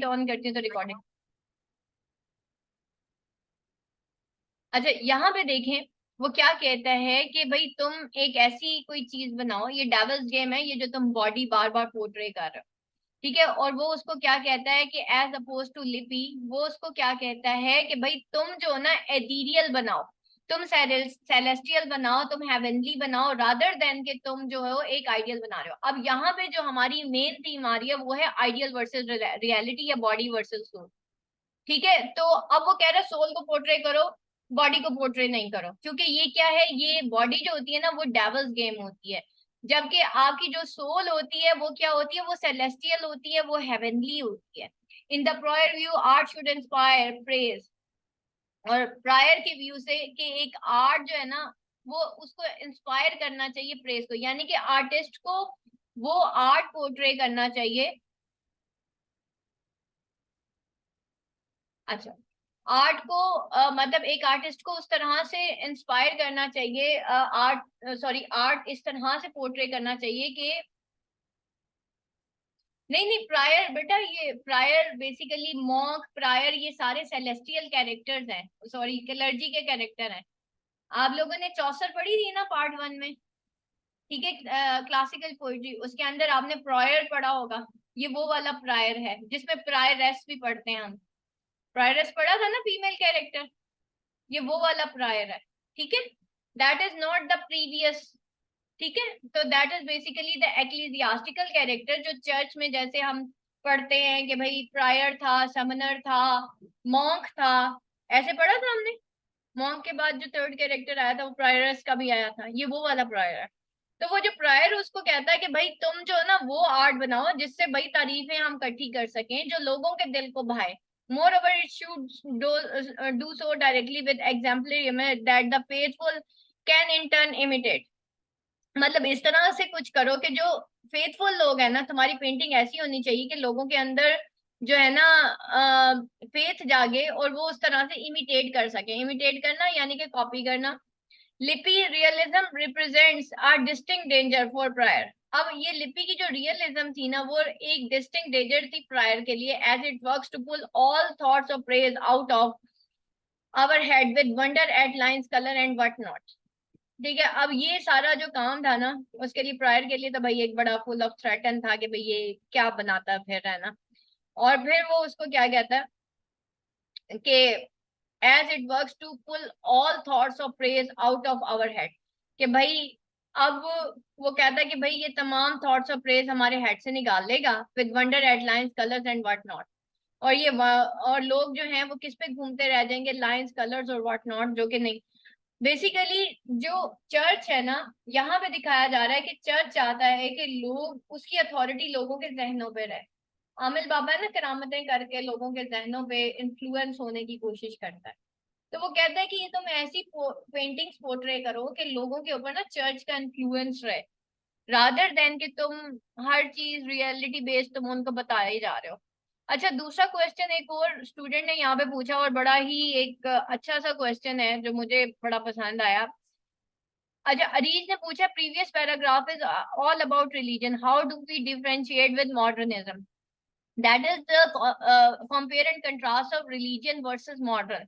On करती हूँ तो रिकॉर्डिंग। अच्छा, यहाँ पे देखें वो क्या कहता है कि भाई तुम एक ऐसी कोई चीज बनाओ, ये डेविल्स गेम है, ये जो तुम बॉडी बार बार पोर्ट्रे कर रहे हो, ठीक है। और वो उसको क्या कहता है कि एज अपोज टू लिपि, वो उसको क्या कहता है कि भाई तुम जो ना एथीरियल बनाओ, तुम सेलेस्टियल बनाओ, तुम हेवनली बनाओ, रादर देन कि तुम जो है वो एक आइडियल बना रहे हो। अब यहाँ पे जो हमारी मेन थीम आ रही है वो है आइडियल वर्सेस रियलिटी या बॉडी वर्सेस सोल, ठीक है। तो अब वो कह रहा है सोल को पोर्ट्रे करो, बॉडी को पोर्ट्रे नहीं करो, क्योंकि ये क्या है, ये बॉडी जो होती है ना वो डेविल्स गेम होती है, जबकि आपकी जो सोल होती है वो क्या होती है, वो सेलेस्टियल होती है, वो हेवनली होती है। In the prior view art should inspire praise, और प्रायर के व्यू से कि एक आर्ट जो है ना वो उसको इंस्पायर करना चाहिए प्रेज को, यानी कि आर्टिस्ट को वो आर्ट पोर्ट्रे करना चाहिए। अच्छा, आर्ट को मतलब एक आर्टिस्ट को उस तरह से इंस्पायर करना चाहिए, आर्ट सॉरी आर्ट इस तरह से पोर्ट्रे करना चाहिए कि नहीं नहीं, प्रायर बेटा, ये प्रायर बेसिकली मॉन्क प्रायर ये सारे सेलेस्टियल कैरेक्टर्स हैं, सॉरी क्लर्जी के कैरेक्टर हैं। आप लोगों ने चौसर पढ़ी थी ना पार्ट वन में, ठीक है, क्लासिकल पोइट्री, उसके अंदर आपने प्रायर पढ़ा होगा, ये वो वाला प्रायर है जिसमें प्रायरेस भी पढ़ते हैं हम। प्रायरेस पढ़ा था ना, फीमेल कैरेक्टर, ये वो वाला प्रायर है, ठीक है। That is not the previous, ठीक है। तो that is basically the ecclesiastical character, जो चर्च में जैसे हम पढ़ते हैं कि भाई प्रायर था, समनर था, मॉन्क था, ऐसे पढ़ा था हमने। मॉन्क के बाद जो थर्ड कैरेक्टर आया था वो प्रायरस का भी आया था, ये वो वाला प्रायर है। तो वो जो प्रायर उसको कहता है कि भाई तुम जो ना वो आर्ट बनाओ जिससे भाई तारीफें हम इकट्ठी कर सकें, जो लोगों के दिल को भाए। More over it should do so directly with exemplary that the faithful can in turn imitate, मतलब इस तरह से कुछ करो कि जो फेथफुल लोग हैं ना, तुम्हारी पेंटिंग ऐसी होनी चाहिए कि लोगों के अंदर जो है ना फेथ जागे और वो उस तरह से इमिटेट कर सके। इमिटेट करना यानी कि कॉपी करना। Lippi realism represents are distinct danger for Prior. अब ये लिपि की जो रियलिज्म थी ना वो एक डिस्टिंक्ट डेंजर थी प्रायर के लिए, as it works to pull all thoughts of praise out of our head with wonder at lines colour and what not, ठीक है। अब ये सारा जो काम था ना उसके लिए, प्रायर के लिए तो भाई एक बड़ा फुल ऑफ थ्रेटन था कि भाई ये क्या बनाता फिर है ना। और फिर वो उसको क्या कहता है कि as it works to pull all thoughts of praise out of our head, कि भाई अब वो कहता है कि भाई ये तमाम थॉट्स ऑफ प्रेज हमारे हेड से निकाल लेगा with wonder at lines colours and what not. और ये और लोग जो हैं वो किस पे घूमते रह जाएंगे, लाइंस कलर्स और व्हाट नॉट, जो कि नहीं। बेसिकली जो चर्च है ना, यहाँ पे दिखाया जा रहा है कि चर्च चाहता है कि लोग, उसकी अथॉरिटी लोगों के जहनों पे रहे। आमिल बाबा है ना, करामतें करके लोगों के जहनों पे इन्फ्लुएंस होने की कोशिश करता है। तो वो कहता है कि ये तुम ऐसी पेंटिंग्स पोर्ट्रे करो कि लोगों के ऊपर ना चर्च का इन्फ्लुएंस रहे, रादर देन कि तुम हर चीज रियलिटी बेस्ड तुम उनको बताए जा रहे हो। अच्छा, दूसरा क्वेश्चन एक और स्टूडेंट ने यहाँ पे पूछा और बड़ा ही एक अच्छा सा क्वेश्चन है जो मुझे बड़ा पसंद आया। अच्छा, अरीज ने पूछा previous paragraph is all about religion, how do we differentiate with modernism, that is the compare and contrast of religion versus modern,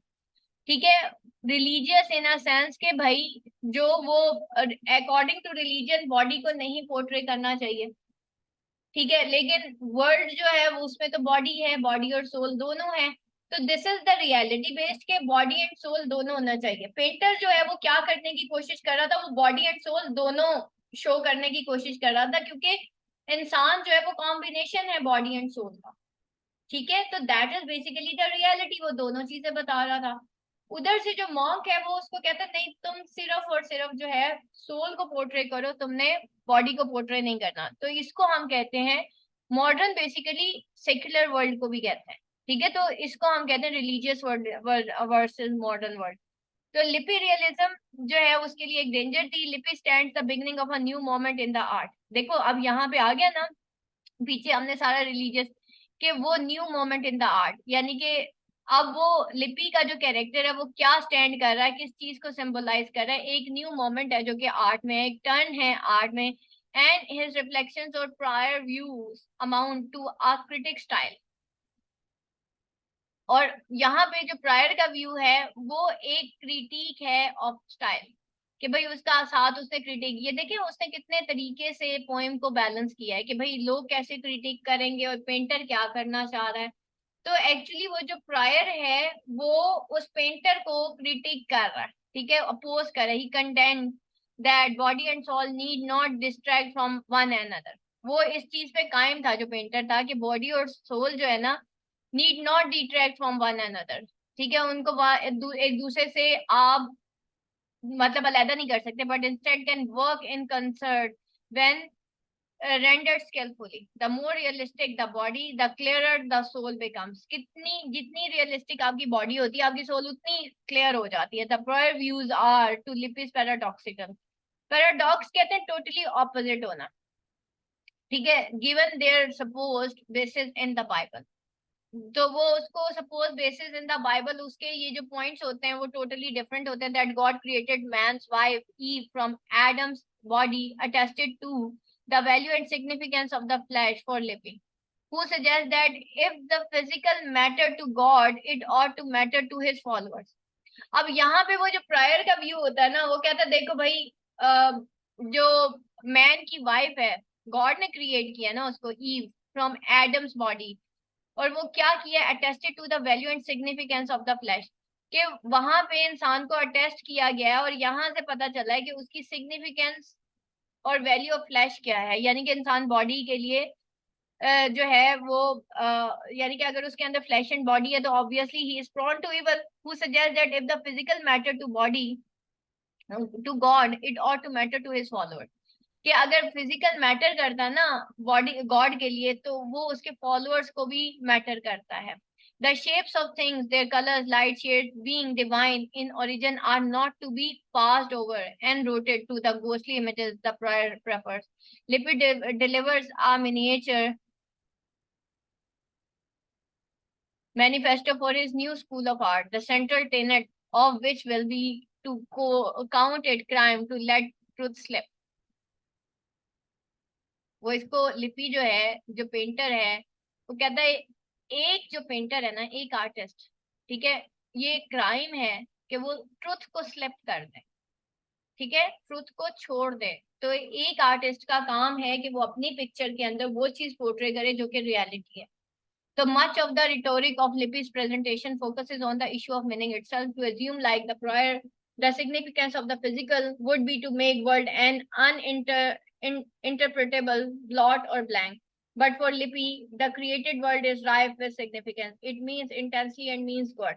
ठीक है। रिलीजियस इन अ सेंस के भाई जो वो अकॉर्डिंग टू रिलीजन बॉडी को नहीं पोर्ट्रे करना चाहिए, ठीक है, लेकिन वर्ल्ड जो है वो उसमें तो बॉडी है, बॉडी और सोल दोनों है। तो this is the reality based के बॉडी एंड सोल दोनों होना चाहिए। पेंटर जो है वो क्या करने की कोशिश कर रहा था, वो बॉडी एंड सोल दोनों शो करने की कोशिश कर रहा था, क्योंकि इंसान जो है वो कॉम्बिनेशन है बॉडी एंड सोल का, ठीक है। तो that is basically the reality, वो दोनों चीजें बता रहा था। उधर से जो मॉन्क है वो उसको कहता है नहीं, तुम सिर्फ और सिर्फ जो है सोल को पोर्ट्रे करो, तुमने बॉडी को पोर्ट्रे नहीं करना। तो इसको हम कहते हैं मॉडर्न, बेसिकली सेक्युलर वर्ल्ड को भी कहते हैं, ठीक है। तो इसको हम कहते हैं religious world versus modern world. तो लिपि रियलिज्म जो है उसके लिए एक डेंजर थी। लिपि stands the beginning of a new moment in the art. देखो अब यहाँ पे आ गया ना, पीछे हमने सारा रिलीजियस के वो new moment in the art, यानी कि अब वो लिपि का जो कैरेक्टर है वो क्या स्टैंड कर रहा है, किस चीज को सिंबलाइज कर रहा है, एक न्यू मोमेंट है जो कि आर्ट में, एक टर्न है आर्ट में। एंड हिज रिफ्लेक्शंस और Prior views amount to a critic style, और यहाँ पे जो प्रायर का व्यू है वो एक क्रिटिक है ऑफ स्टाइल, कि भाई उसका साथ उसने क्रिटिक, ये देखिए उसने कितने तरीके से पोएम को बैलेंस किया है कि भाई लोग कैसे क्रिटिक करेंगे और पेंटर क्या करना चाह रहा है। तो एक्चुअली वो जो प्रायर है वो उस पेंटर को क्रिटिक कर रहा है, ठीक है, अपोज कर रहा है। He content that body and soul need not distract from one another. वो इस चीज पे कायम था जो पेंटर था, कि बॉडी और सोल जो है ना, need not detract from one another, ठीक है, उनको एक दूसरे से आप मतलब अलग नहीं कर सकते, but instead can work in concert when rendered skillfully. The more realistic the body, the clearer the soul becomes. कितनी जितनी realistic आपकी body होती है, आपकी soul उतनी clear हो जाती है. The prior views are to Lippi's paradoxical. Paradox कहते हैं totally opposite होना, ठीक है, given their supposed basis in the Bible. तो वो उसको suppose basis in the Bible, उसके ये जो पॉइंट्स होते हैं वो टोटली डिफरेंट होते हैं। That God created man's wife Eve from Adam's body attested to the value and significance of the flesh for living, who suggests that if the physical matter to God, it ought to matter to his followers. अब यहाँ पे वो जो prior का view होता है ना, वो कहता है देखो भाई, जो मैन की वाइफ है, गॉड ने क्रिएट किया ना उसको, ईव फ्रॉम एडम्स बॉडी, और वो क्या किया, attested to the value and significance of the flesh, कि वहां पे इंसान को अटेस्ट किया गया है और यहाँ से पता चला है कि उसकी सिग्निफिकेंस और वैल्यू ऑफ फ्लैश क्या है, यानी कि इंसान बॉडी के लिए जो है वो यानी कि अगर उसके अंदर फ्लैश एंड बॉडी है तो obviously he is prone to evil, who suggest that if the physical matter to body to God, it ought to matter to his follower, कि अगर फिजिकल मैटर करता ना बॉडी गॉड के लिए, तो वो उसके फॉलोअर्स को भी मैटर करता है। The shapes of things, their colors, light, shades, being divine in origin, are not to be passed over and rooted to the ghostly images the prior prefers. Lippi delivers a miniature manifesto for his new school of art, the central tenet of which will be to count it crime to let truth slip. वो इसको लिपि जो है, जो painter है, वो कहता है एक जो पेंटर है ना, एक आर्टिस्ट, ठीक है, ये क्राइम है कि वो ट्रुथ को स्लिप कर दे, ठीक है, ट्रुथ को छोड़ दे। तो एक आर्टिस्ट का काम है कि वो अपनी पिक्चर के अंदर वो चीज पोर्ट्रे करे जो कि रियलिटी है। So much of the rhetoric of Lippi's presentation focuses on the issue of meaning itself. To assume, like the prior, the significance of the physical would be to make world an uninterpretable blot or blank. But for Lippi, the created world is rife with significance. It means intensely and means good.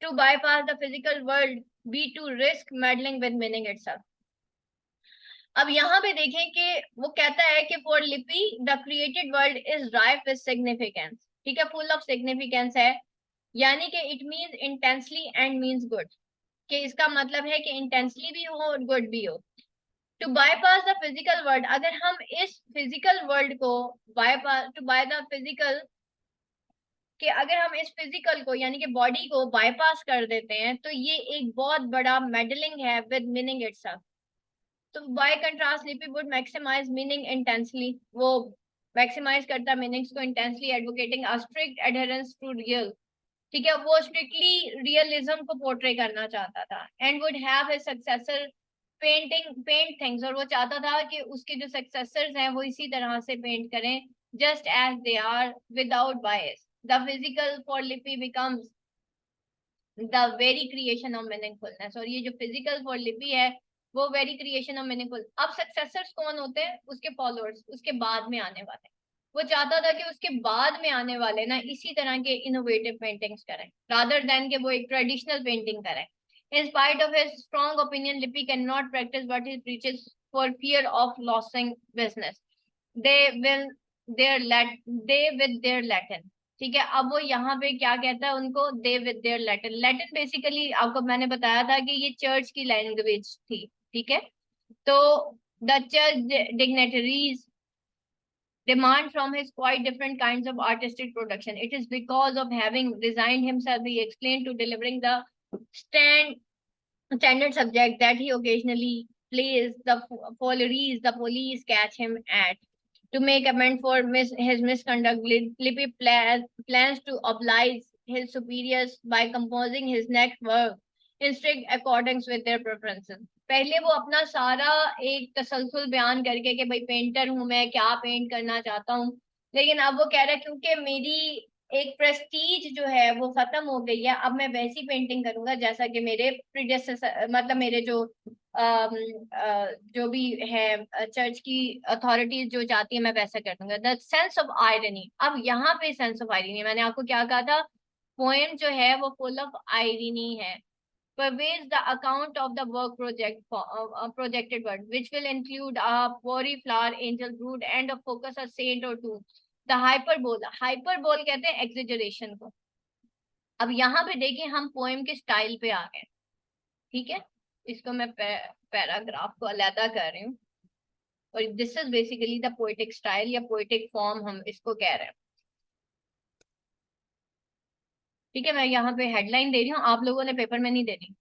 To bypass the physical world be to risk meddling with meaning itself. अब यहाँ पे देखें कि वो कहता है कि for लिपि the created world is rife with significance, ठीक है, फुल ऑफ सिग्निफिकेंस है, यानी कि it means intensely and means good, कि इसका मतलब है कि इंटेंसली भी हो और गुड भी हो। To bypass the physical world, अगर हम इस फिजिकल वर्ल्ड को bypass, to by the physical, कि अगर हम इस फिजिकल को यानी कि बॉडी को बाईपास कर देते हैं तो ये एक बहुत बड़ा मेडलिंग है विद मीनिंग इटसेल्फ। तो by contrast Lippi would maximize meaning intensely, वो मैक्सिमाइज करता मीनिंग्स को intensely, advocating a strict adherence to real, ठीक है, वो स्ट्रिक्टली रियलिज्म को पोर्ट्रे करना चाहता था। And would have his successor paint things, और वो चाहता था कि उसके जो सक्सेसर्स हैं वो इसी तरह से पेंट करें, just as they are without bias. The physical for लिपि becomes the very creation of meaningfulness, और ये जो फिजिकल फॉर लिपि है वो वेरी क्रिएशन ऑफ मीनिंगफुल। अब सक्सेसर्स कौन होते हैं, उसके फॉलोअर्स, उसके बाद में आने वाले। वो चाहता था कि उसके बाद में आने वाले ना इसी तरह के इनोवेटिव पेंटिंग्स करें रादर देन के वो एक ट्रेडिशनल पेंटिंग करें। In spite of his strong opinion, Lippi cannot practice what he preaches for fear of losing business. They will they with their Latin, ठीक है। अब वो यहाँ पे क्या कहता है उनको, they with their Latin. Latin basically आपको मैंने बताया था कि ये चर्च की लैंग्वेज थी, ठीक है। तो the church dignitaries demand from his quite different kinds of artistic production. It is because of having resigned himself, he explained, to delivering the standard subject that he occasionally plays the follies the police catch him at. To make amends for his misconduct, Lippi plans to oblige his superiors by composing his next work in strict accordance with their preferences. पहले वो अपना सारा एक तसलसल बयान करके कि भाई painter हूं मैं, क्या पेंट करना चाहता हूँ, लेकिन अब वो कह रहा है क्योंकि मेरी एक प्रेस्टीज जो है वो खत्म हो गई है, अब मैं वैसी पेंटिंग करूंगा जैसा कि मेरे प्रीडेसेसर, मतलब मेरे जो जो भी है चर्च की अथॉरिटीज जो चाहती है मैं वैसा कर दूंगा। द सेंस ऑफ आयरनी, अब यहाँ पे सेंस ऑफ आयरनी, मैंने आपको क्या कहा था, पोएम जो है वो फुल ऑफ आयरनी है। pervades the account of the work projected word, which will include a fairy flower, angel brood, and a focus a saint or two. The hyperbole, hyperbole कहते हैं exaggeration को। अब यहाँ पे देखिए हम पोएम के स्टाइल पे आ गए, ठीक है, इसको मैं पैराग्राफ को अलहदा कर रही हूँ, और this is basically the poetic style या पोएटिक फॉर्म हम इसको कह रहे हैं। ठीक है, मैं यहाँ पे हेडलाइन दे रही हूँ, आप लोगों ने पेपर में नहीं देनी।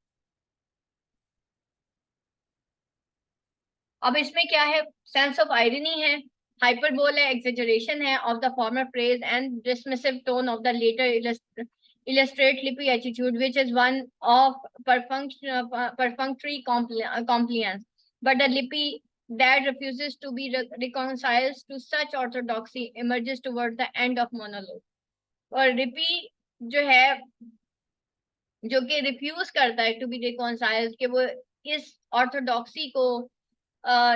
अब इसमें क्या है, सेंस ऑफ आयरनी है, हाइपरबोल है, एक्सेजरेशन है of the former phrase and dismissive tone of the latter illustrate lippy attitude, which is one of perfunctory compliance, but the lippy that refuses to be reconciled to such orthodoxy emerges towards the end of monologue. और लिपी जो है जो कि refuse करता है to be रिकॉन्साइल्ड, कि वो इस ऑर्थोडॉक्सी को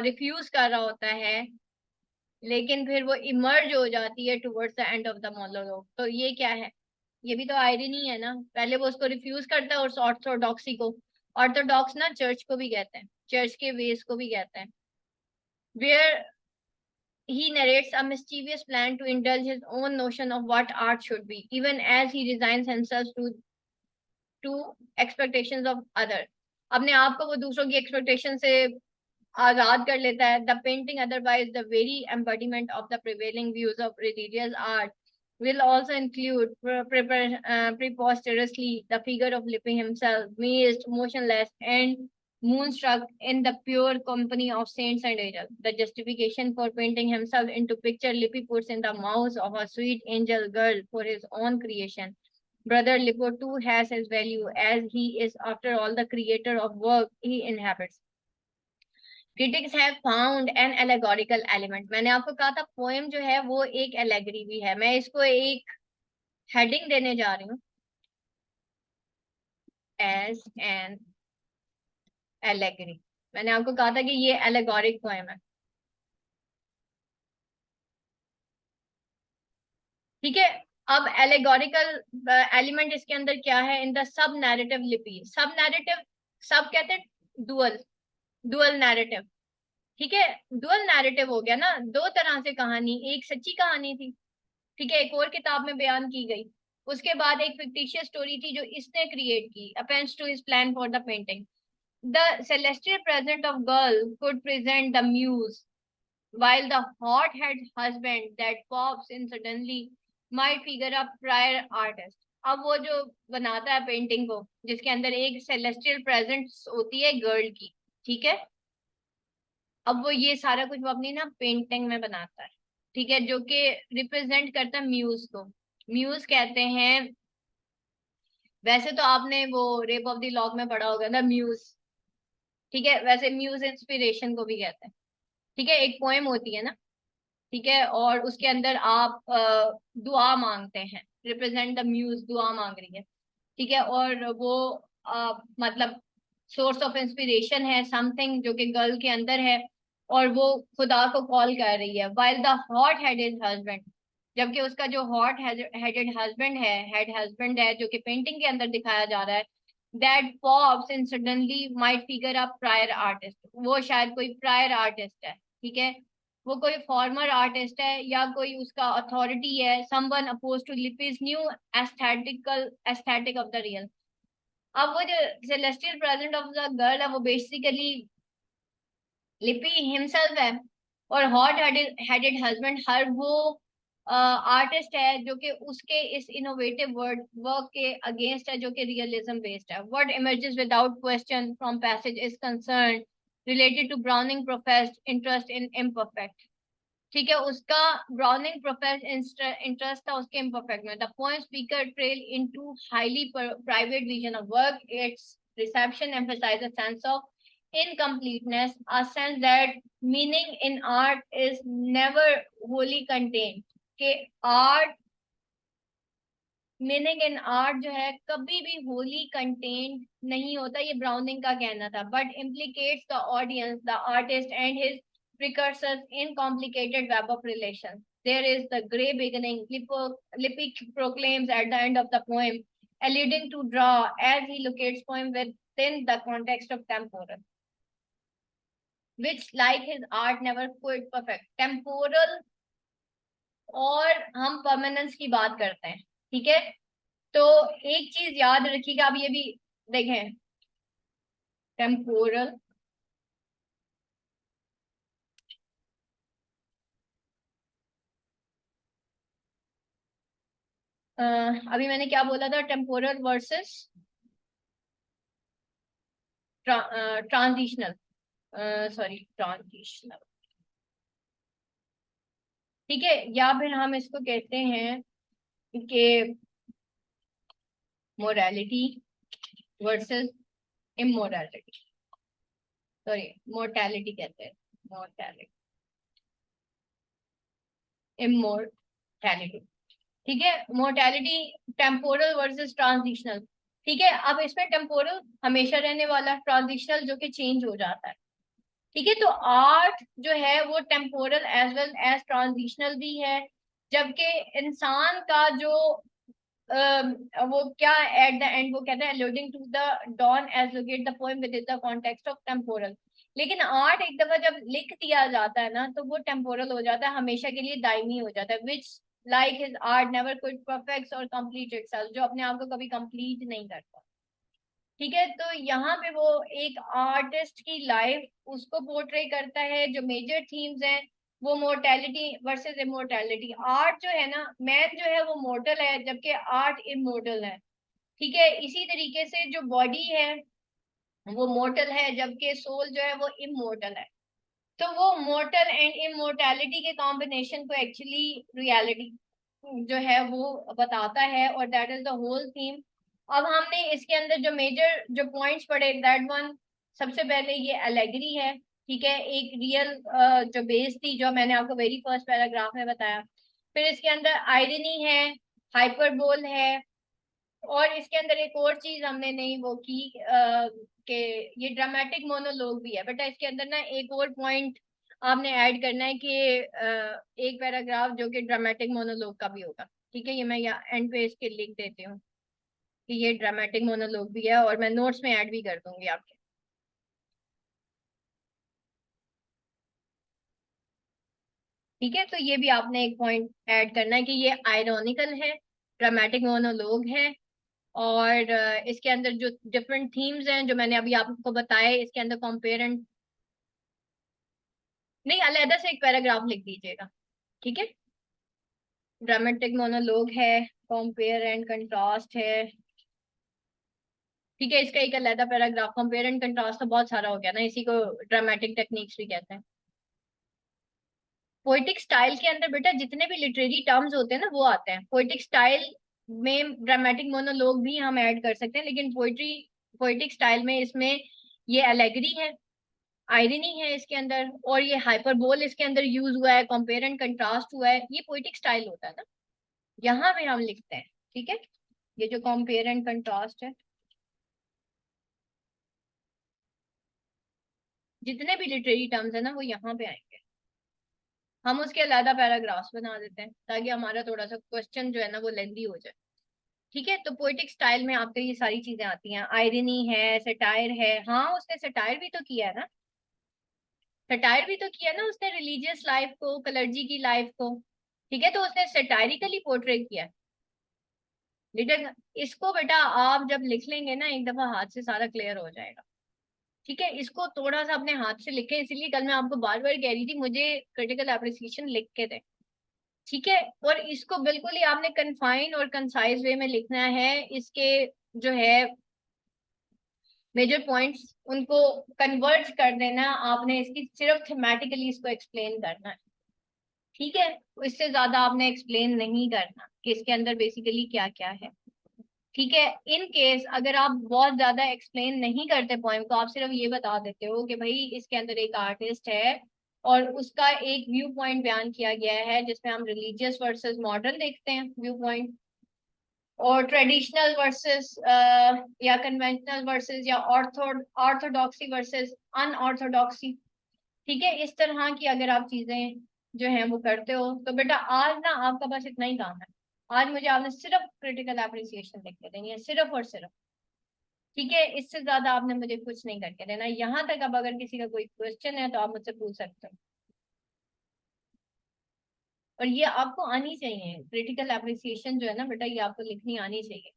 रिफ्यूज कर रहा होता है, लेकिन फिर वो इमर्ज हो जाती है towards the end of the monologue. तो ये क्या है, ये भी तो आयरनी है ना, पहले वो उसको रिफ्यूज करता है उस ऑर्थोडॉक्सी को। ऑर्थोडॉक्स ना चर्च को भी कहते हैं, चर्च के वेज को भी कहते हैं। Where he narrates a mischievous plan to indulge his own notion of what art should be, even as he resigns himself to expectations of other। अपने आप को वो दूसरों की एक्सपेक्टेशन से आजाद कर लेता है। The painting, otherwise the very embodiment of the prevailing views of religious art, will also include preposterously the figure of Lippi himself, mazed, motionless, and moonstruck in the pure company of saints and angels. The justification for painting himself into picture Lippi puts in the mouth of a sweet angel girl for his own creation. Brother Lippo too has his value, as he is, after all, the creator of work he inhabits. Critics have found an allegorical element। मैंने आपको कहा था poem जो है वो एक allegory भी है। मैं इसको एक हेडिंग देने जा रही हूँ, एज एन एलेगरी। मैंने आपको कहा था कि ये एलेगोरिक पोएम है, ठीक है। अब एलेगोरिकल एलिमेंट इसके अंदर क्या है, इन द सब नैरेटिव लिपि। सब नैरेटिव, सब कहते हैं डुअल, डुअल नैरेटिव, ठीक है। डुअल नैरेटिव हो गया ना, दो तरह से कहानी, एक सच्ची कहानी थी, ठीक है, एक और किताब में बयान की गई, उसके बाद एक फिक्टिशियस स्टोरी थी जो इसने क्रिएट की appends to his plan for the painting. The celestial present of girl could present the muse, while the hot-head husband that pops in suddenly might figure a prior artist। अब वो जो बनाता है painting को, जिसके अंदर एक celestial presence होती है गर्ल की, ठीक है, अब वो ये सारा कुछ वो अपनी ना पेंटिंग में बनाता है, ठीक है, जो कि रिप्रेजेंट करता है म्यूज को। म्यूज कहते हैं, वैसे तो आपने वो रेप ऑफ द लॉक में पढ़ा होगा ना म्यूज, ठीक है, वैसे म्यूज इंस्पिरेशन को भी कहते हैं, ठीक है। एक पोएम होती है ना, ठीक है, और उसके अंदर आप दुआ मांगते हैं, रिप्रेजेंट द म्यूज, दुआ मांग रही है, ठीक है, और वो मतलब सोर्स ऑफ इंस्पिरेशन है, समथिंग जो कि गर्ल के अंदर है, और वो खुदा को कॉल कर रही है। While the hot headed husband, जबकि उसका जो हॉट हेडेड हस्बैंड है, हेड हस्बैंड है, जो कि पेंटिंग के अंदर दिखाया जा रहा है, that pops in suddenly might figure a prior artist, वो शायद कोई प्रायर आर्टिस्ट है, ठीक है, वो कोई फॉर्मर आर्टिस्ट है या कोई उसका अथॉरिटी है, someone oppose to Lippi's new aesthetic of the real. अब वो जो celestial present of the girl है वो बेसिकली लिपि हिमसेल्फ है, और हॉट हेडेड हस्बैंड हर वो आर्टिस्ट है जो कि उसके इस इनोवेटिव वर्क के अगेंस्ट है, जो कि रियलिज्म बेस्ड है। What emerges without question from passage is concern related to Browning professed interest in imperfect। ठीक है, उसका ब्राउनिंग प्रोफेस इंटरेस्ट था उसके इम्परफेक्ट में. The poem speaker trail into highly private vision of work. It's reception emphasizes a sense of incompleteness, a sense that meaning in art is never wholly contained. कि art, meaning in art जो है कभी भी Holi content नहीं होता, ये browning का कहना था. But implicates the audience, the artist and his precursors in complicated web of relations. There is the grey beginning, Lippic proclaims at the end of the poem, alluding to draw as he locates poem within the context of temporal, which like his art never quite perfect. Temporal और हम permanence की बात करते हैं, ठीक है. तो एक चीज याद रखिएगा, आप ये भी देखें, टेम्पोरल, अभी मैंने क्या बोला था, temporal versus transitional, sorry transitional, ठीक है. या फिर हम इसको कहते हैं कि morality versus immorality, sorry mortality कहते हैं, मोर्टैलिटी, इमोर्टैलिटी, ठीक है. मोर्टैलिटी, टेम्पोरल वर्सेस ट्रांजिशनल, ठीक है. अब इसमें टेम्पोरल हमेशा रहने वाला, ट्रांजिशनल जो कि चेंज हो जाता है, ठीक है. तो आर्ट जो है वो temporal as well as transitional भी है. जबकि इंसान का जो वो क्या एट द एंड वो कहता है alluding to the dawn as locate the poem within the context of temporal. लेकिन आर्ट एक दफा जब लिख दिया जाता है ना तो वो टेम्पोरल हो जाता है, हमेशा के लिए दायमी हो जाता है. Which like his art never could perfect और कंप्लीट इटसेल्फ, जो अपने आप को कभी कंप्लीट नहीं करता, ठीक है. तो यहाँ पे वो एक आर्टिस्ट की लाइफ उसको पोर्ट्रे करता है. जो मेजर थीम्स हैं वो मोर्टेलिटी वर्सेस इमोर्टेलिटी. आर्ट जो है ना, मैन जो है वो मोर्टल है जबकि आर्ट इमोर्टल है, ठीक है. इसी तरीके से जो बॉडी है वो मोर्टल है जबकि सोल जो है वो इमोर्टल है. तो वो मोर्टल एंड इमोर्टैलिटी के कॉम्बिनेशन को एक्चुअली रियलिटी जो है वो बताता है, और that is the whole theme. अब हमने इसके अंदर जो मेजर जो पॉइंट्स पढ़े, दैट वन, सबसे पहले ये एलेगरी है, ठीक है, एक रियल जो बेस थी जो मैंने आपको वेरी फर्स्ट पैराग्राफ में बताया. फिर इसके अंदर आयरनी है, हाइपरबोल है, और इसके अंदर एक और चीज हमने नहीं वो की कि ये ड्रामेटिक मोनोलॉग भी है. बेटा इसके अंदर ना एक और पॉइंट आपने ऐड करना है कि एक पैराग्राफ जो कि ड्रामेटिक मोनोलॉग का भी होगा, ठीक है. ये मैं यहाँ एंड पे इसके लिख देती हूँ कि ये ड्रामेटिक मोनोलॉग भी है, और मैं नोट्स में ऐड भी कर दूंगी आपके, ठीक है. तो ये भी आपने एक पॉइंट ऐड करना है कि ये आयरोनिकल है, ड्रामेटिक मोनोलॉग है, और इसके अंदर जो डिफरेंट थीम्स हैं जो मैंने अभी आपको बताए, इसके अंदर कंपेयर एंड, नहीं अलहदा से एक पैराग्राफ लिख दीजिएगा, ठीक है. ड्रामेटिक मोनोलॉग है, कंपेयर एंड कंट्रास्ट है, ठीक है. इसका एक अलहदा पैराग्राफ, कंपेयर एंड कंट्रास्ट तो बहुत सारा हो गया ना, इसी को ड्रामेटिक टेक्निक्स भी कहते हैं. पोइटिक स्टाइल के अंदर बेटा जितने भी लिटरेरी टर्म्स होते हैं ना वो आते हैं पोइटिक स्टाइल में. ड्रामेटिक मोनोलॉग भी हम ऐड कर सकते हैं, लेकिन पोइट्री, पोइटिक स्टाइल में इसमें ये एलेगरी है, आयरनी है इसके अंदर, और ये हाइपरबोल इसके अंदर यूज हुआ है, कंपेयर एंड कंट्रास्ट हुआ है. ये पोइटिक स्टाइल होता है ना, यहाँ पे हम लिखते हैं, ठीक है. ये जो कंपेयर एंड कंट्रास्ट है, जितने भी लिटरेरी टर्म्स है ना वो यहाँ पे आएंगे. हम उसके अलग पैराग्राफ्स बना देते हैं ताकि हमारा थोड़ा सा क्वेश्चन जो है ना वो लेंदी हो जाए, ठीक है. तो पोइटिक स्टाइल में आपको ये सारी चीजें आती हैं. आयरनी है, सटायर है, हाँ उसने सटायर भी तो किया है ना, सटायर भी तो किया ना उसने रिलीजियस लाइफ को, कलर्जी की लाइफ को, ठीक है. तो उसने सटायरिकली पोर्ट्रे किया. लिटिल इसको बेटा आप जब लिख लेंगे ना एक दफा हाथ से सारा क्लियर हो जाएगा, ठीक है. इसको थोड़ा सा अपने हाथ से लिखें, इसीलिए कल मैं आपको बार बार कह रही थी मुझे क्रिटिकल एप्रिसिएशन लिख के दें, ठीक है. और इसको बिल्कुल ही आपने कन्फाइन और कंसाइज वे में लिखना है. इसके जो है मेजर पॉइंट्स उनको कन्वर्ट कर देना आपने, इसकी सिर्फ थीमेटिकली इसको एक्सप्लेन करना है, ठीक है, इससे ज्यादा आपने एक्सप्लेन नहीं करना कि इसके अंदर बेसिकली क्या क्या है। ठीक है, इन केस अगर आप बहुत ज्यादा एक्सप्लेन नहीं करते पोएम को, आप सिर्फ ये बता देते हो कि भाई इसके अंदर एक आर्टिस्ट है और उसका एक व्यू पॉइंट बयान किया गया है जिसमें हम रिलीजियस वर्सेस मॉडर्न देखते हैं व्यू पॉइंट, और ट्रेडिशनल वर्सेस या कन्वेंशनल वर्सेस या ऑर्थोडॉक्सी वर्सेस अनऑर्थोडॉक्सी। ठीक है, इस तरह की अगर आप चीजें जो है वो करते हो तो बेटा आज ना आपका बस इतना ही काम है। आज मुझे आपने सिर्फ क्रिटिकल एप्रिसिएशन लिख के देनी है, सिर्फ और सिर्फ। ठीक है, इससे ज्यादा आपने मुझे कुछ नहीं करके देना। यहाँ तक अब अगर किसी का कोई क्वेश्चन है तो आप मुझसे पूछ सकते हो। और ये आपको आनी चाहिए, क्रिटिकल एप्रिसिएशन जो है ना बेटा, ये आपको लिखनी आनी चाहिए।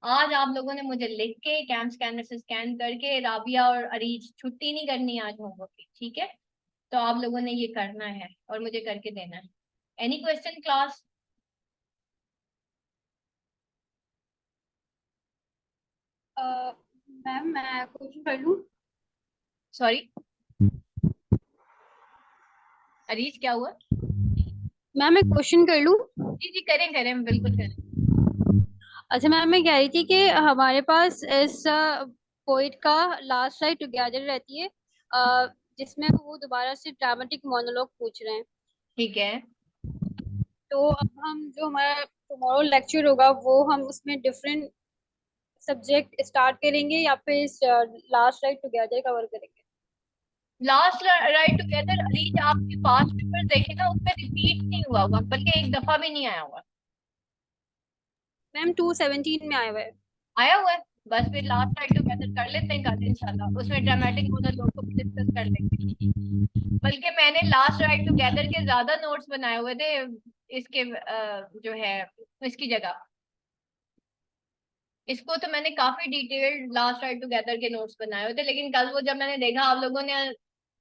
आज आप लोगों ने मुझे लिख के कैम स्कैनर से स्कैन करके राबिया और अरीज छुट्टी नहीं करनी है आज होमवर्क की। ठीक है, तो आप लोगों ने ये करना है और मुझे करके देना है। Any question class? मैम मैं क्वेश्चन कर लूँ? सॉरी अरीज, क्या हुआ? मैम मैं क्वेश्चन कर लूँ? जी जी, करें करें, बिल्कुल करें। अच्छा मैम, मैं कह रही थी कि हमारे पास इस पोइट का लास्ट राइट टुगेदर रहती है, जिसमें वो दोबारा से ड्रामेटिक मोनोलॉग पूछ रहे हैं। ठीक है, तो अब हम जो हमारा टुमारो लेक्चर होगा वो हम उसमें डिफरेंट सब्जेक्ट स्टार्ट करेंगे या फिर इस लास्ट राइट टुगेदर कवर करेंगे? लास्ट राइट टुगेदर अरीज आपके पास पेपर देखे ना, उसमें रिपीट नहीं हुआ हुआ, बल्कि एक दफा भी नहीं आया हुआ। मैम 217 में आया हुआ है। आया हुआ है, बस फिर लास्ट राइट टुगेदर कर लेते हैं कल इंशाल्लाह, उसमें ड्रामेटिक मोनोलॉग को भी डिस्कस कर लेंगे। बल्कि मैंने लास्ट राइट टुगेदर के ज्यादा नोट्स बनाए हुए थे इसके जो है इसकी जगह। इसको तो मैंने काफी डिटेल्ड लास्ट राइट टुगेदर के नोट्स बनाए हुए थे, लेकिन कल वो जब मैंने देखा आप लोगों ने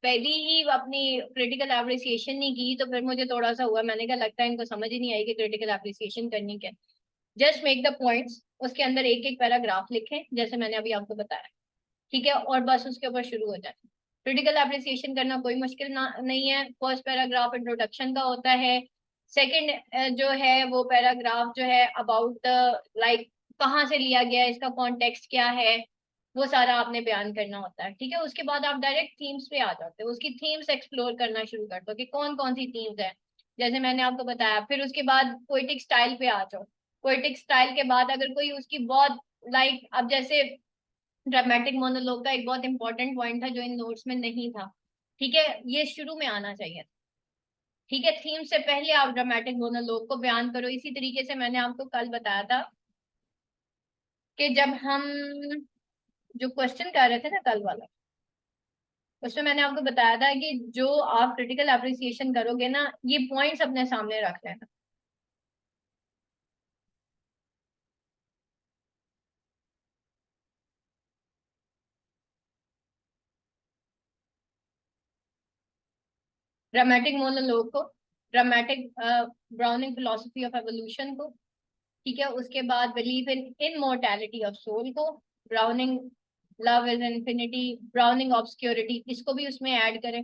पहली ही अपनी क्रिटिकल एप्रिसिएशन नहीं की तो फिर मुझे थोड़ा सा हुआ, मैंने कहा लगता है इनको समझ ही नहीं आई कि क्रिटिकल एप्रिसिएशन करनी क्या। जस्ट मेक द पॉइंट्स, उसके अंदर एक एक पैराग्राफ लिखें जैसे मैंने अभी आपको बताया। ठीक है, और बस उसके ऊपर शुरू हो जाए। क्रिटिकल एप्रिसिएशन करना कोई मुश्किल नहीं है। फर्स्ट पैराग्राफ इंट्रोडक्शन का होता है। सेकंड जो है वो पैराग्राफ जो है अबाउट द लाइक कहाँ से लिया गया है, इसका कॉन्टेक्स्ट क्या है, वो सारा आपने बयान करना होता है। ठीक है, उसके बाद आप डायरेक्ट थीम्स पे आ जाते हो, उसकी थीम्स एक्सप्लोर करना शुरू कर दो कि कौन कौन सी थीम्स है जैसे मैंने आपको बताया। फिर उसके बाद पोइटिक स्टाइल पे आ जाओ। पोइटिक स्टाइल के बाद अगर कोई उसकी बहुत लाइक अब जैसे ड्रामेटिक मोनोलॉग का एक बहुत इंपॉर्टेंट पॉइंट था जो इन नोट्स में नहीं था। ठीक है, ये शुरू में आना चाहिए। ठीक है, थीम से पहले आप ड्रामेटिक मोनोलॉग को बयान करो। इसी तरीके से मैंने आपको कल बताया था कि जब हम जो क्वेश्चन कर रहे थे ना कल वाला, उसमें मैंने आपको बताया था कि जो आप क्रिटिकल अप्रिसिएशन करोगे ना, ये पॉइंट्स अपने सामने रख लेना। ड्रामेटिक मोनोलॉग को, dramatic browning philosophy of evolution को, ठीक है, उसके बाद बिलीव इन इनमोर्टैलिटी ऑफ सोल को, browning love is infinity, browning obscurity, इसको भी उसमें ऐड करें,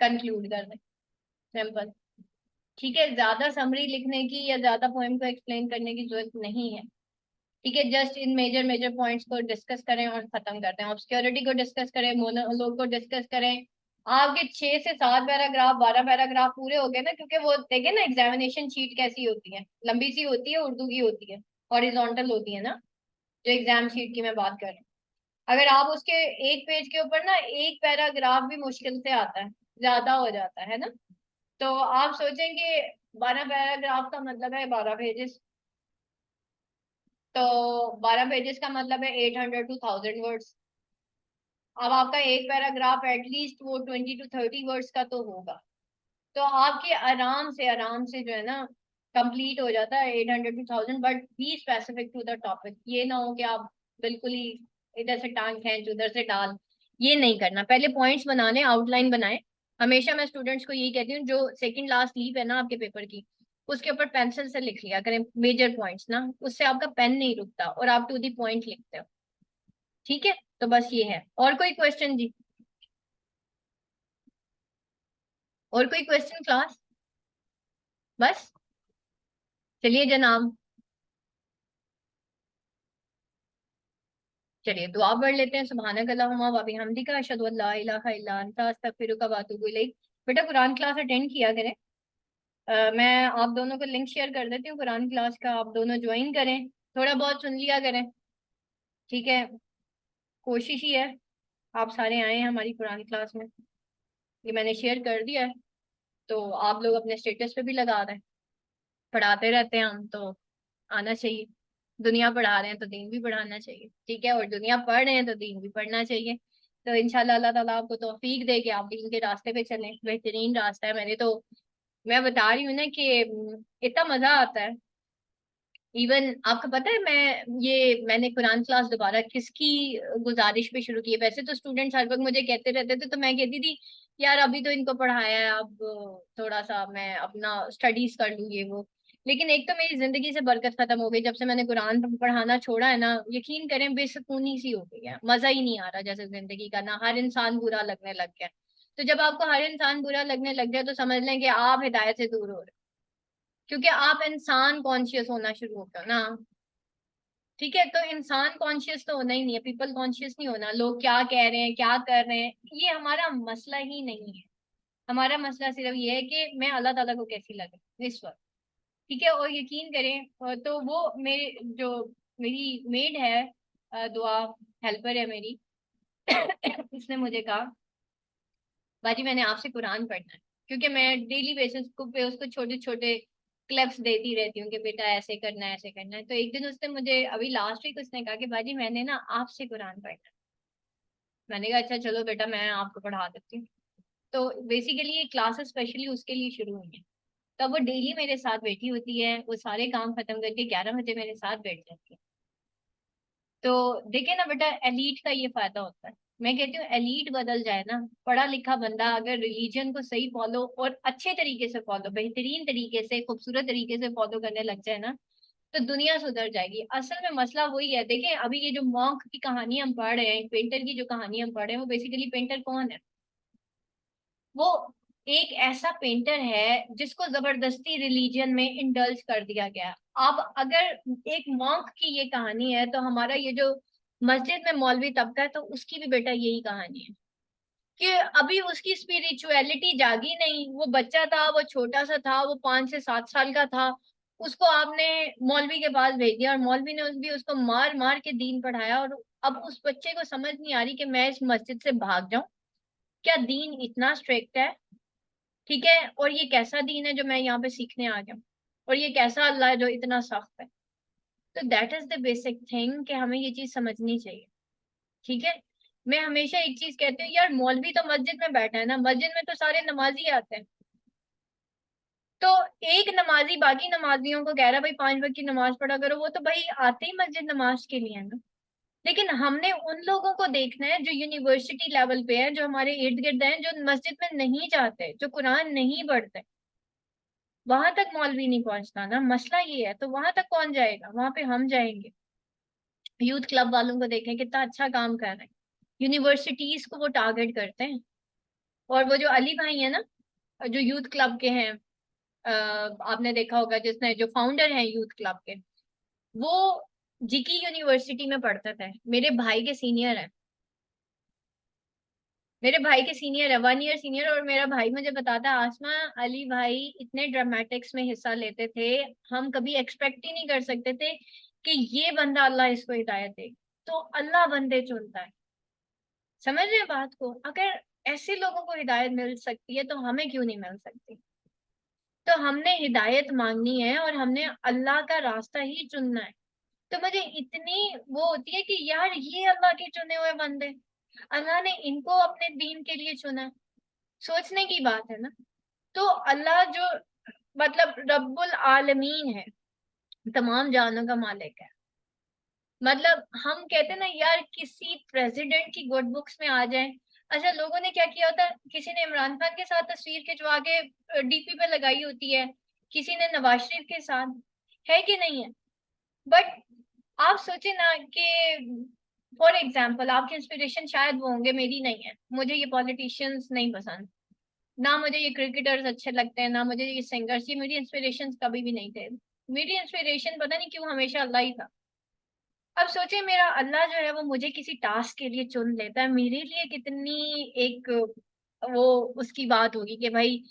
कंक्लूड कर दें। सिंपल। ठीक है, ज्यादा समरी लिखने की या ज्यादा पोएम को एक्सप्लेन करने की जरूरत नहीं है। ठीक है, just in major major points को डिस्कस करें और खत्म करते हैं। ऑब्सक्योरिटी को डिस्कस करें, मोनोलॉग को डिस्कस करें। आपके 6 से 7 पैराग्राफ 12 पैराग्राफ पूरे हो गए ना, क्योंकि वो देखे ना एग्जामिनेशन शीट कैसी होती है, लंबी सी होती है, उर्दू की होती है, हॉरिजॉन्टल होती है ना, जो एग्जाम शीट की मैं बात कर रही हूँ। अगर आप उसके एक पेज के ऊपर ना एक पैराग्राफ भी मुश्किल से आता है, ज्यादा हो जाता है ना, तो आप सोचेंगे 12 पैराग्राफ का मतलब है 12 पेजेस, तो 12 पेजेस का मतलब है 800 to 1000 वर्ड्स। अब आपका एक पैराग्राफ एटलीस्ट वो 20 to 30 वर्ड्स का तो होगा, तो आपके आराम से जो है ना कंप्लीट हो जाता है 800 to 1000। But be specific to the topic, ये ना हो कि आप बिल्कुल ही इधर से टांग खींच उधर से डाल, ये नहीं करना। पहले पॉइंट्स बनाने, आउटलाइन बनाए। हमेशा मैं स्टूडेंट्स को यही कहती हूँ, जो सेकंड लास्ट लीव है ना आपके पेपर की, उसके ऊपर पेंसिल से लिख लिया करें मेजर पॉइंट्स ना, उससे आपका पेन नहीं रुकता और आप टू दी पॉइंट लिखते हो। ठीक है, तो बस ये है। और कोई क्वेश्चन जी? और कोई क्वेश्चन क्लास? बस। चलिए जनाब, चलिए दुआ पढ़ लेते हैं। सुबहानक अल्लाहुम्मा व बिहम्दिका अशहदु अल्ला इलाहा इल्ला अंता अस्तगफिरुका व अतूबु इलैक। बेटा कुरान क्लास अटेंड किया करें। मैं आप दोनों को लिंक शेयर कर देती हूँ कुरान क्लास का, आप दोनों ज्वाइन करें, थोड़ा बहुत सुन लिया करें। ठीक है, कोशिश ही है आप सारे आए हैं हमारी कुरान क्लास में। ये मैंने शेयर कर दिया है, तो आप लोग अपने स्टेटस पे भी लगा दें। पढ़ाते रहते हैं हम तो आना चाहिए। दुनिया पढ़ा रहे हैं तो दीन भी पढ़ाना चाहिए, ठीक है, और दुनिया पढ़ रहे हैं तो दीन भी पढ़ना चाहिए। तो इंशाल्लाह अल्लाह ताला आपको तौफीक दे कि आप दीन के रास्ते पे चलें। बेहतरीन रास्ता है। मैं बता रही हूँ ना कि इतना मजा आता है। इवन आपको पता है, मैंने कुरान क्लास दोबारा किसकी गुजारिश पे शुरू की है। वैसे तो स्टूडेंट्स हर वक्त मुझे कहते रहते थे, तो मैं कहती थी यार अभी तो इनको पढ़ाया है, अब थोड़ा सा मैं अपना स्टडीज कर लूँ ये वो। लेकिन एक तो मेरी जिंदगी से बरकत खत्म हो गई जब से मैंने कुरान पढ़ाना छोड़ा है ना। यकीन करें बेसुकूनी सी हो गई है, मजा ही नहीं आ रहा जैसे जिंदगी का ना। हर इंसान बुरा लगने लग गया। तो जब आपको हर इंसान बुरा लगने लग गया तो समझ लें कि आप हिदायत से दूर हो रहे हो, क्योंकि आप इंसान कॉन्शियस होना शुरू हो गए ना। ठीक है, तो इंसान कॉन्शियस तो होना ही नहीं है, पीपल कॉन्शियस नहीं होना, लोग क्या कह रहे हैं क्या कर रहे हैं ये हमारा मसला ही नहीं है। हमारा मसला सिर्फ ये है कि मैं अल्लाह ताला को कैसी लगे इस वक्त। ठीक है, और यकीन करें तो वो मेरे जो मेरी मेड है, दुआ हेल्पर है मेरी, उसने मुझे कहा बाजी मैंने आपसे कुरान पढ़ना है, क्योंकि मैं डेली बेसिस को पे उसको छोटे छोटे क्लिप्स देती रहती हूँ कि बेटा ऐसे करना है ऐसे करना है। तो एक दिन उसने मुझे अभी लास्ट वीक उसने कहा कि बाजी मैंने ना आपसे कुरान पढ़ना है। मैंने कहा अच्छा चलो बेटा मैं आपको पढ़ा देती हूँ। तो बेसिकली ये क्लासेस स्पेशली उसके लिए शुरू हुई है। तब वो डेली मेरे साथ बैठी होती है, वो सारे काम खत्म करके 11 बजे मेरे साथ बैठ जाती है। तो देखे ना बेटा, एलीट का ये फायदा होता है। मैं कहती हूँ एलीट बदल जाए ना, पढ़ा लिखा बंदा अगर रिलीजन को सही फॉलो और अच्छे तरीके से फॉलो, बेहतरीन तरीके से खूबसूरत तरीके से फॉलो करने लग जाए ना, तो दुनिया सुधर जाएगी। असल में मसला वही है। देखिए अभी ये जो मॉन्क की कहानी हम पढ़ रहे हैं, पेंटर की जो कहानी हम पढ़ रहे हैं, वो बेसिकली पेंटर कौन है? वो एक ऐसा पेंटर है जिसको जबरदस्ती रिलीजन में इंडल्ज कर दिया गया। अब अगर एक मॉन्क की ये कहानी है, तो हमारा ये जो मस्जिद में मौलवी तबका है, तो उसकी भी बेटा यही कहानी है कि अभी उसकी स्पिरिचुअलिटी जागी नहीं। वो बच्चा था, वो छोटा सा था, वो 5 से 7 साल का था। उसको आपने मौलवी के पास भेज दिया और मौलवी ने भी उसको मार मार के दीन पढ़ाया। और अब उस बच्चे को समझ नहीं आ रही कि मैं इस मस्जिद से भाग जाऊं, क्या दीन इतना स्ट्रिक्ट है? ठीक है, और ये कैसा दीन है जो मैं यहाँ पे सीखने आ गया हूँ, और ये कैसा अल्लाह है जो इतना सख्त है? तो that is the basic thing कि हमें ये चीज समझनी चाहिए। ठीक है, मैं हमेशा एक चीज कहती हूँ यार, मौलवी तो मस्जिद में बैठा है ना, मस्जिद में तो सारे नमाजी आते हैं। तो एक नमाजी बाकी नमाजियों को कह रहा है भाई 5 वक्त की नमाज पढ़ा करो, वो तो भाई आते ही मस्जिद नमाज के लिए है ना। लेकिन हमने उन लोगों को देखना है जो यूनिवर्सिटी लेवल पे है, जो हमारे इर्द गिर्द हैं, जो मस्जिद में नहीं जाते, जो कुरान नहीं पढ़ते। वहां तक मौलवी नहीं पहुंचता ना, मसला ये है। तो वहां तक कौन जाएगा? वहां पे हम जाएंगे। यूथ क्लब वालों को देखें कितना अच्छा काम कर रहे हैं, यूनिवर्सिटीज को वो टारगेट करते हैं। और वो जो अली भाई है ना, जो यूथ क्लब के हैं, आपने देखा होगा, जिसने जो फाउंडर हैं यूथ क्लब के, वो जीकी यूनिवर्सिटी में पढ़ते थे, मेरे भाई के सीनियर है। मेरे भाई के सीनियर है, 1 ईयर सीनियर। और मेरा भाई मुझे बताता है आसमा, अली भाई इतने ड्रामेटिक्स में हिस्सा लेते थे, हम कभी एक्सपेक्ट ही नहीं कर सकते थे कि ये बंदा अल्लाह इसको हिदायत दे। तो अल्लाह बंदे चुनता है। समझ रहे हैं बात को? अगर ऐसे लोगों को हिदायत मिल सकती है तो हमें क्यों नहीं मिल सकती? तो हमने हिदायत मांगनी है और हमने अल्लाह का रास्ता ही चुनना है। तो मुझे इतनी वो होती है कि यार ये अल्लाह के चुने हुए बंदे, अल्लाह ने इनको अपने दीन के लिए चुना है। सोचने की बात है ना। तो अल्लाह जो मतलब रब्बुल आलमीन है, तमाम जानों का मालिक है। मतलब हम कहते हैं ना यार, किसी प्रेसिडेंट की गुड बुक्स में आ जाए। अच्छा, लोगों ने क्या किया होता है, किसी ने इमरान खान के साथ तस्वीर खिंचवा के डीपी पे लगाई होती है, किसी ने नवाज शरीफ के साथ, है कि नहीं है? बट आप सोचे ना कि फॉर एग्जाम्पल आपके इंस्पिरेशन शायद वो होंगे, मेरी नहीं है। मुझे ये पॉलिटिशियंस नहीं पसंद। ना मुझे ये क्रिकेटर्स अच्छे लगते हैं, ना मुझे ये सिंगर्स, ये मेरी इंस्पिरेशन कभी भी नहीं थे। मेरी इंस्पिरेशन पता नहीं क्यों हमेशा अल्लाह ही था। अब सोचिए मेरा अल्लाह जो है वो मुझे किसी टास्क के लिए चुन लेता है, मेरे लिए कितनी एक वो उसकी बात होगी कि भाई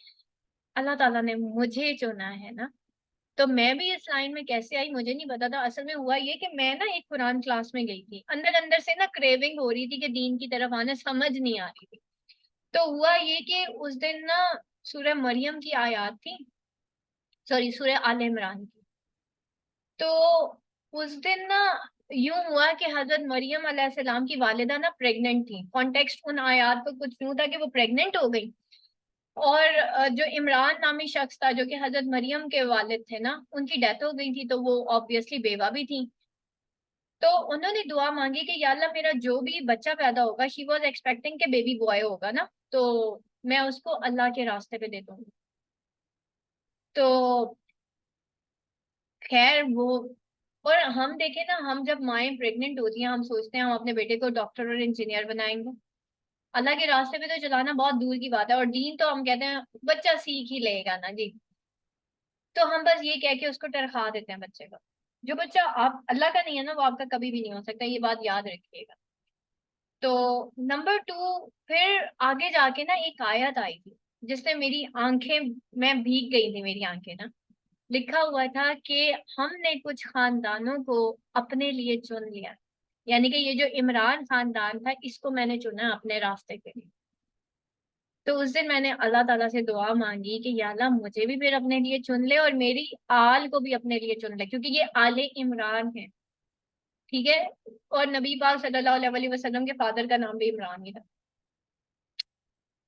अल्लाह ताला ने मुझे चुना है ना। तो मैं भी इस लाइन में कैसे आई मुझे नहीं पता था। असल में हुआ ये कि मैं ना एक कुरान क्लास में गई थी, अंदर अंदर से ना क्रेविंग हो रही थी कि दीन की तरफ आना, समझ नहीं आ रही थी। तो हुआ ये कि उस दिन ना सूरह मरियम की आयत थी, सॉरी सूरह आल इमरान की। तो उस दिन ना यूं हुआ कि हजरत मरियम अलैहिस्सलाम की वालिदा ना प्रेग्नेंट थी। कॉन्टेक्स्ट उन आयात को कुछ यूं था कि वो प्रेग्नेंट हो गई, और जो इमरान नामी शख्स था जो कि हजरत मरियम के वालिद थे ना, उनकी डेथ हो गई थी, तो वो ऑब्वियसली बेवा भी थी। तो उन्होंने दुआ मांगी कि या अल्लाह मेरा जो भी बच्चा पैदा होगा, शी वॉज एक्सपेक्टिंग के बेबी बॉय होगा ना, तो मैं उसको अल्लाह के रास्ते पे दे दूंगी। तो खैर वो, और हम देखें ना, हम जब माएँ प्रेग्नेंट होती हैं हम सोचते हैं हम अपने बेटे को डॉक्टर और इंजीनियर बनाएंगे। अल्लाह के रास्ते पे तो चलाना बहुत दूर की बात है, और दीन तो हम कहते हैं बच्चा सीख ही लेगा ना जी। तो हम बस ये कह के उसको टरखा देते हैं बच्चे को। जो बच्चा आप अल्लाह का नहीं है ना, वो आपका कभी भी नहीं हो सकता, ये बात याद रखिएगा। तो नंबर टू, फिर आगे जाके ना एक आयत आई थी जिसने मेरी आंखें, मैं भीग गई थी मेरी आंखें ना। लिखा हुआ था कि हमने कुछ खानदानों को अपने लिए चुन लिया, यानी कि ये जो इमरान खानदान था इसको मैंने चुना अपने रास्ते के लिए। तो उस दिन मैंने अल्लाह ताला से दुआ मांगी कि या अल्लाह मुझे भी फिर अपने लिए चुन ले और मेरी आल को भी अपने लिए चुन ले, क्योंकि ये आले इमरान है, ठीक है। और नबी पाक सल्लल्लाहु अलैहि वसल्लम के फादर का नाम भी इमरान ही था।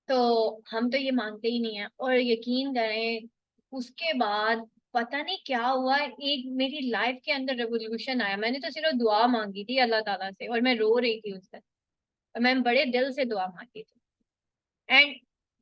तो हम तो ये मानते ही नहीं है, और यकीन करें उसके बाद पता नहीं क्या हुआ, एक मेरी लाइफ के अंदर रेवोल्यूशन आया। मैंने तो सिर्फ दुआ मांगी थी अल्लाह ताला से, और मैं रो रही थी उस दिन, और मैं बड़े दिल से दुआ मांगी थी। एंड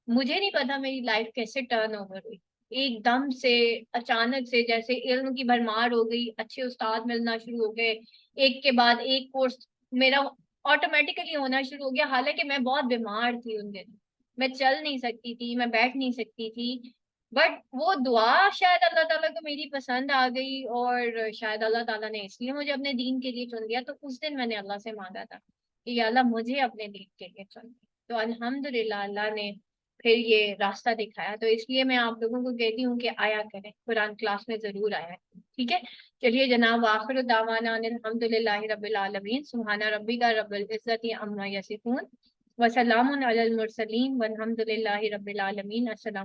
मुझे नहीं पता मेरी लाइफ कैसे टर्न ओवर हुई, एकदम से, अचानक से, जैसे इल्म की भरमार हो गई, अच्छे उस्ताद मिलना शुरू हो गए, एक के बाद एक कोर्स मेरा ऑटोमेटिकली होना शुरू हो गया। हालांकि मैं बहुत बीमार थी उन दिन, मैं चल नहीं सकती थी, मैं बैठ नहीं सकती थी। बट वो दुआ शायद अल्लाह ताला को मेरी पसंद आ गई, और शायद अल्लाह ताला ने इसलिए मुझे अपने दीन के लिए चुन लिया। तो उस दिन मैंने अल्लाह से मांगा था कि या अल्लाह मुझे अपने दीन के लिए चुन। तो अल्हम्दुलिल्लाह अल्लाह ने फिर ये रास्ता दिखाया। तो इसलिए मैं आप लोगों को कहती हूँ कि आया करें, कुरान क्लास में जरूर आया करें, ठीक है। चलिए जनाब, आखिर दावाना अल्हम्दुलिल्लाहि रब्बिल आलमीन, सुब्हाना रब्बिका रब्बिल इज्जति अम्मा यसिफून, व सलामुन अलल मुरसलीन वल्हम्दुलिल्लाहि रब्बिल आलमीन। अस्सलाम।